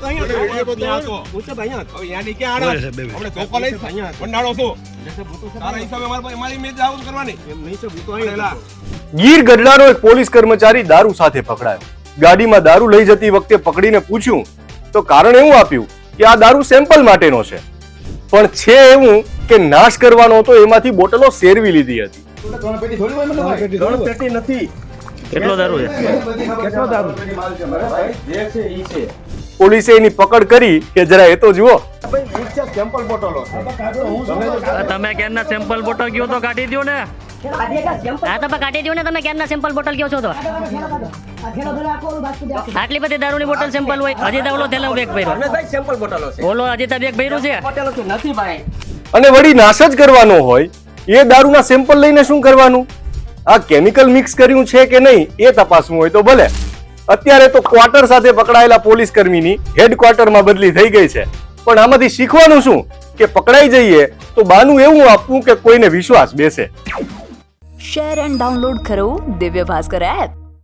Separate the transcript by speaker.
Speaker 1: તો અહીંયા હતો હું તો અહીંયા હતો યાની કે આડા આપણે ધોકો લઈ અહીંયા બંડાળો છું તારા હિસાબે મારી મેં આવું કરવાની એમ નહીં સર હું તો અહીંયા
Speaker 2: ગીર ગઢડાનો એક પોલીસ કર્મચારી દારૂ સાથે પકડાયો. ગાડીમાં દારૂ લઈ જતી વખતે પકડીને પૂછ્યું તો કારણ એવું આપ્યું કે આ દારૂ સેમ્પલ માટેનો છે, પણ છે એવું કે નાશ કરવાનો હતો એમાંથી બોટલો સેરવી લીધી હતી.
Speaker 1: ત્રણ પેટી નથી.
Speaker 3: કેટલો દારૂ છે?
Speaker 1: કેટલો દારૂ જે છે ઈ છે.
Speaker 2: પોલીસે એની પકડ કરી કે જરા એ તો જુઓ.
Speaker 1: ભાઈ મિક્સર સેમ્પલ બોટલો છે.
Speaker 3: તમે ક્યારના સેમ્પલ બોટલ કયો તો કાઢી દો ને.
Speaker 4: હા તો કાઢી દો ને, તમે ક્યારના સેમ્પલ બોટલ કયો છો તો આટલી બધી દારૂની બોટલ સેમ્પલ હોય. હજી તો ઓલો થેલો બેગ ભર્યો
Speaker 1: ભાઈ સેમ્પલ બોટલો છે.
Speaker 4: ઓલો હજી તો બેગ ભર્યું છે.
Speaker 1: બોટલો છે નથી ભાઈ.
Speaker 2: અને વળી નાશ જ કરવાનો હોય એ દારૂના સેમ્પલ લઈને શું કરવાનું? આ કેમિકલ મિક્સ કર્યું છે કે નહીં એ તપાસવું હોય તો ભલે. અત્યારે તો ક્વાર્ટર સાથે પકડાયેલા પોલીસ કર્મીની હેડક્વાર્ટરમાં બદલી થઈ ગઈ છે, પણ આમાંથી શીખવાનું શું કે પકડાઈ જઈએ તો બાનું એવું આપવું કે કોઈને વિશ્વાસ બેસે.
Speaker 5: શેર એન્ડ ડાઉનલોડ કરો દિવ્ય ભાસ્કર એપ.